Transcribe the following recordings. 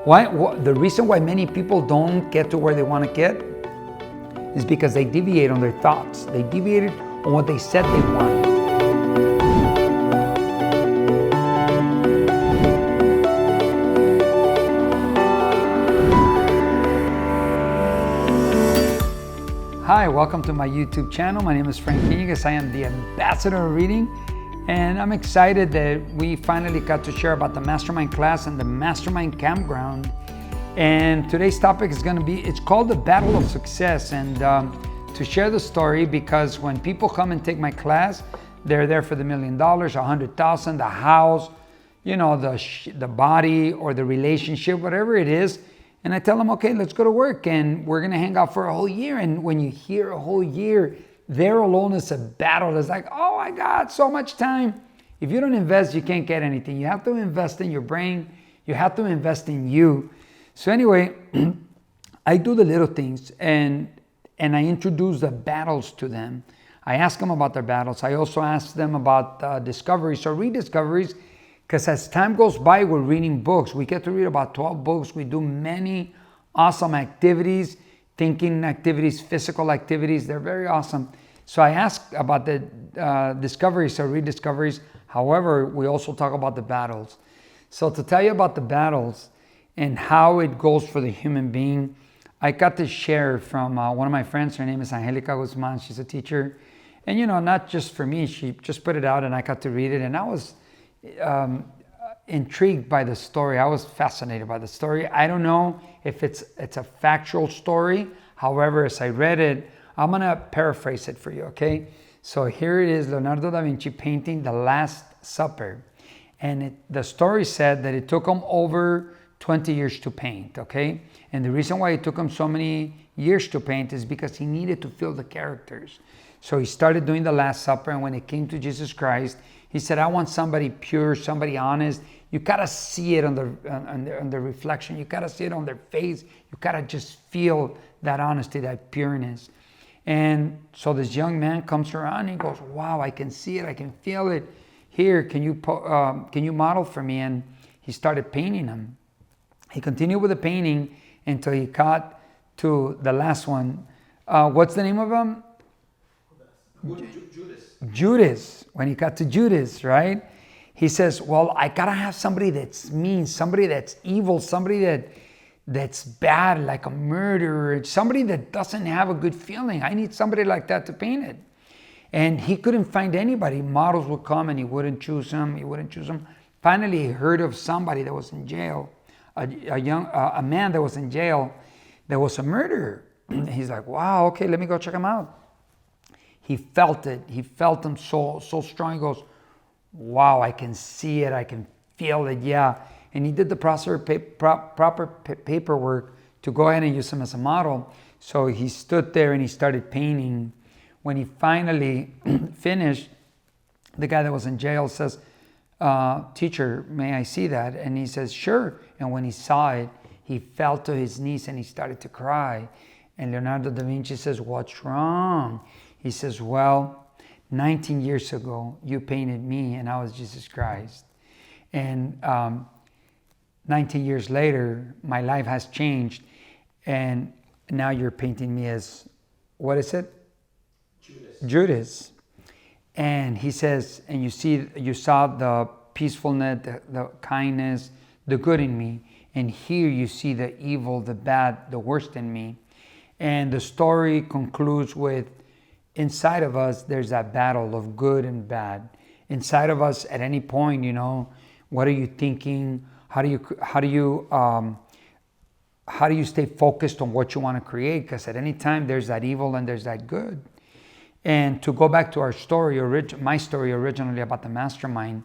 The reason why many people don't get to where they want to get is because they deviate on their thoughts. They deviated on what they said they wanted. Hi, welcome to my YouTube channel. My name is Frank Iñiguez. I am the ambassador of reading, and I'm excited that we finally got to share about the mastermind class and the mastermind campground. And today's topic is going to be, it's called the Battle of Success. And to share the story, because when people come and take my class, they're there for the $1 million, $100,000, the house, you know, the body or the relationship, whatever it is. And I tell them, okay, let's go to work and we're going to hang out for a whole year. And when you hear a whole year, there alone is a battle. It's like, oh my God, so much time. If you don't invest, you can't get anything. You have to invest in your brain. You have to invest in you. So anyway, I do the little things and I introduce the battles to them. I ask them about their battles. I also ask them about discoveries or rediscoveries. Because as time goes by, we're reading books. We get to read about 12 books. We do many awesome activities, thinking activities, physical activities. They're very awesome. So I ask about the discoveries or rediscoveries. However, we also talk about the battles. So to tell you about the battles and how it goes for the human being, I got to share from one of my friends. Her name is Angelica Guzman. She's a teacher. And, you know, not just for me. She just put it out and I got to read it. And I was intrigued by the story. I was fascinated by the story. I don't know if it's a factual story. However, as I read it, I'm going to paraphrase it for you, okay? So here it is, Leonardo da Vinci painting The Last Supper. And the story said that it took him over 20 years to paint, okay? And the reason why it took him so many years to paint is because he needed to feel the characters. So he started doing The Last Supper, and when it came to Jesus Christ, he said, I want somebody pure, somebody honest. You gotta see it on the reflection. You gotta see it on their face. You gotta just feel that honesty, that pureness. And so this young man comes around and he goes, wow, I can see it, I can feel it. Here, can you model for me? And he started painting them. He continued with the painting until he got to the last one. What's the name of him? Judas. When he got to Judas, right? He says, well, I gotta have somebody that's mean, somebody that's evil, somebody that's bad, like a murderer, somebody that doesn't have a good feeling. I need somebody like that to paint it. And he couldn't find anybody. Models would come and he wouldn't choose them. Finally, he heard of somebody that was in jail, a man that was in jail that was a murderer. He's like, wow, okay, let me go check him out. He felt it. He felt them so strong. He goes, wow, I can see it. I can feel it. Yeah. And he did the proper paperwork to go ahead and use him as a model. So he stood there and he started painting. When he finally finished, the guy that was in jail says, teacher, may I see that? And he says, sure. And when he saw it, he fell to his knees and he started to cry. And Leonardo da Vinci says, what's wrong? He says, well, 19 years ago, you painted me and I was Jesus Christ. And 19 years later, my life has changed. And now you're painting me as, what is it? Judas. And he says, and you saw the peacefulness, the kindness, the good in me. And here you see the evil, the bad, the worst in me. And the story concludes with, inside of us, there's that battle of good and bad. Inside of us, at any point, you know, what are you thinking? How do you stay focused on what you want to create? Because at any time, there's that evil and there's that good. And to go back to our story, my story originally about the mastermind,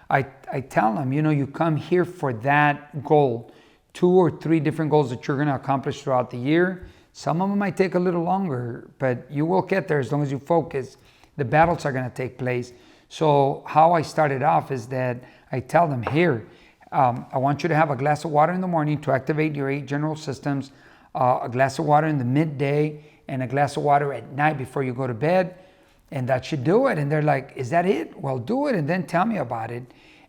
I tell them, you know, you come here for that goal, 2 or 3 different goals that you're going to accomplish throughout the year. Some of them might take a little longer, but you will get there as long as you focus. The battles are going to take place. So how I started off is that I tell them, here, I want you to have a glass of water in the morning to activate your 8 general systems, a glass of water in the midday, and a glass of water at night before you go to bed. And that should do it. And they're like, is that it? Well, do it and then tell me about it.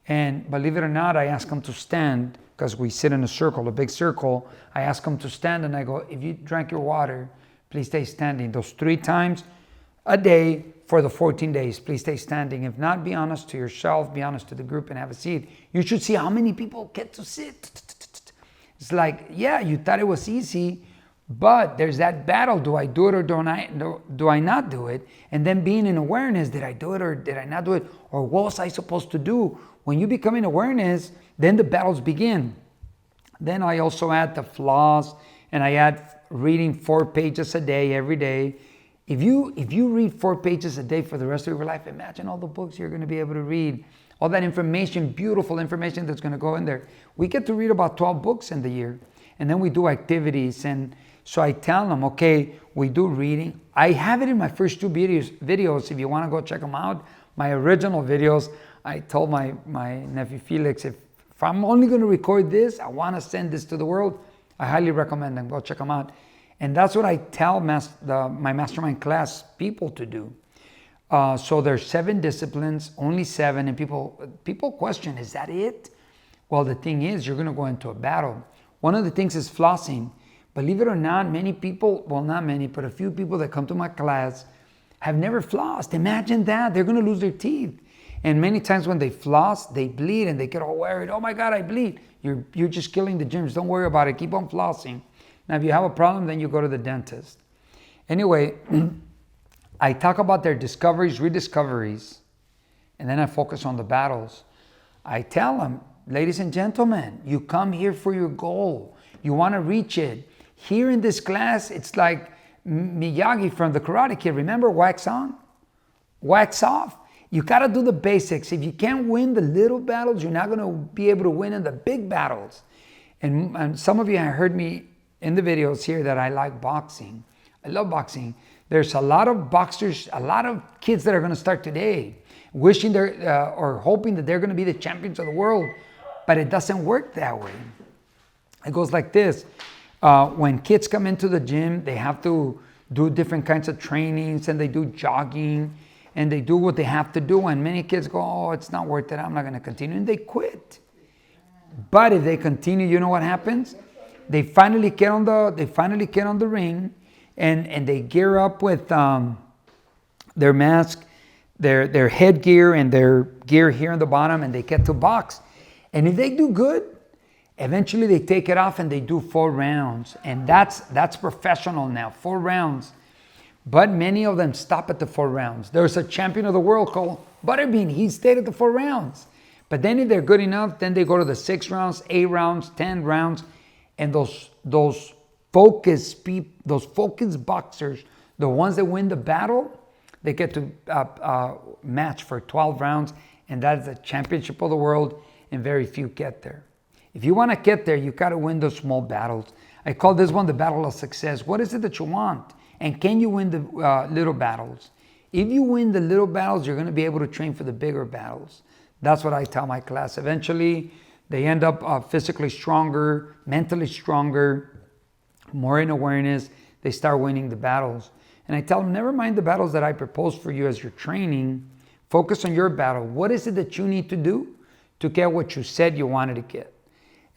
And believe it or not, I ask them to stand because we sit in a circle, a big circle. I ask them to stand and I go, if you drank your water, please stay standing. Those 3 times a day for the 14 days, please stay standing. If not, be honest to yourself, be honest to the group and have a seat. You should see how many people get to sit. It's like, yeah, you thought it was easy, but there's that battle. Do I do it or do I not do it? And then being in awareness, did I do it or did I not do it? Or what was I supposed to do? When you become in awareness, then the battles begin. Then I also add the floss, and I add reading 4 pages a day, every day. If you read 4 pages a day for the rest of your life, imagine all the books you're going to be able to read. All that information, beautiful information that's going to go in there. We get to read about 12 books in the year. And then we do activities. And so I tell them, okay, we do reading. I have it in my first 2 videos. If you want to go check them out, my original videos, I told my nephew Felix, if I'm only going to record this, I want to send this to the world, I highly recommend them. Go check them out. And that's what I tell my mastermind class people to do. So there's 7 disciplines, only 7, and people question, is that it? Well, the thing is, you're going to go into a battle. One of the things is flossing. Believe it or not, many people, well, not many, but a few people that come to my class have never flossed. Imagine that. They're going to lose their teeth. And many times when they floss, they bleed and they get all worried. Oh my God, I bleed. You're just killing the germs. Don't worry about it. Keep on flossing. Now, if you have a problem, then you go to the dentist. Anyway, I talk about their discoveries, rediscoveries, and then I focus on the battles. I tell them, ladies and gentlemen, you come here for your goal. You want to reach it. Here in this class, it's like Miyagi from the Karate Kid. Remember, wax on, wax off? You got to do the basics. If you can't win the little battles, you're not going to be able to win in the big battles. And some of you have heard me in the videos here that I like boxing. I love boxing. There's a lot of boxers, a lot of kids that are going to start today wishing or hoping that they're going to be the champions of the world, but it doesn't work that way. It goes like this. When kids come into the gym, they have to do different kinds of trainings, and they do jogging, and they do what they have to do. And many kids go, oh, it's not worth it. I'm not going to continue. And they quit. But if they continue, you know what happens? They finally get on the ring, and they gear up with their mask, their headgear, and their gear here on the bottom, and they get to box. And if they do good, eventually they take it off and they do 4 rounds. And that's professional now, 4 rounds. But many of them stop at the 4 rounds. There's a champion of the world called Butterbean. He stayed at the 4 rounds. But then if they're good enough, then they go to the 6 rounds, 8 rounds, 10 rounds. And those focus boxers, the ones that win the battle, they get to match for 12 rounds. And that's the championship of the world, and very few get there. If you want to get there, you got to win those small battles. I call this one the battle of success. What is it that you want? And can you win the little battles? If you win the little battles, you're going to be able to train for the bigger battles. That's what I tell my class. Eventually, they end up physically stronger, mentally stronger, more in awareness. They start winning the battles. And I tell them, never mind the battles that I propose for you as your training. Focus on your battle. What is it that you need to do to get what you said you wanted to get?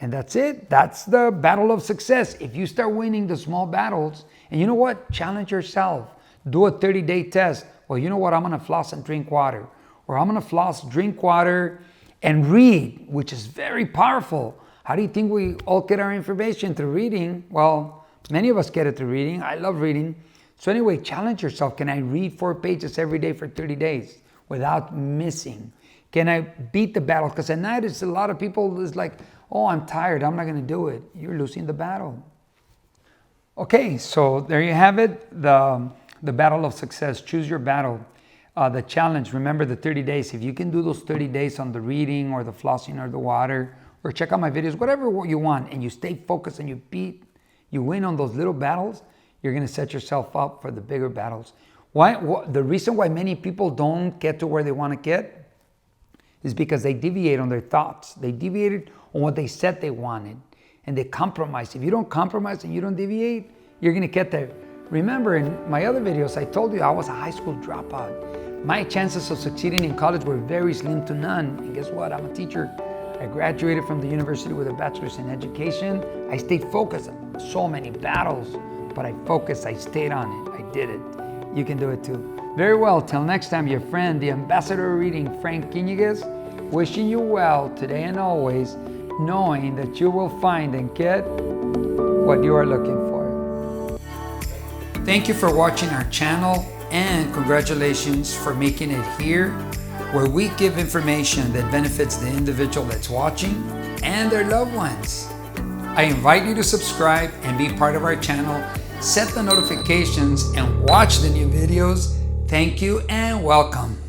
And that's it. That's the battle of success. If you start winning the small battles, and you know what? Challenge yourself. Do a 30-day test. Well, you know what? I'm going to floss and drink water. Or I'm going to floss, drink water, and read, which is very powerful. How do you think we all get our information? Through reading? Well, many of us get it through reading. I love reading. So anyway, challenge yourself. Can I read 4 pages every day for 30 days without missing? Can I beat the battle? Because at night, it's a lot of people is like, oh, I'm tired. I'm not going to do it. You're losing the battle. Okay, so there you have it. The battle of success. Choose your battle. The challenge, remember the 30 days. If you can do those 30 days on the reading or the flossing or the water, or check out my videos, whatever you want, and you stay focused and you win on those little battles, you're going to set yourself up for the bigger battles. The reason why many people don't get to where they want to get is because they deviate on their thoughts. They deviated on what they said they wanted, and they compromise. If you don't compromise and you don't deviate, you're going to get there. Remember, in my other videos, I told you I was a high school dropout. My chances of succeeding in college were very slim to none. And guess what? I'm a teacher. I graduated from the university with a bachelor's in education. I stayed focused. So many battles, but I focused, I stayed on it, I did it. You can do it too. Very well, till next time, your friend, the ambassador of reading, Frank Quiniguez, wishing you well today and always, knowing that you will find and get what you are looking for. Thank you for watching our channel, and congratulations for making it here, where we give information that benefits the individual that's watching and their loved ones. I invite you to subscribe and be part of our channel, set the notifications, and watch the new videos. Thank you and welcome.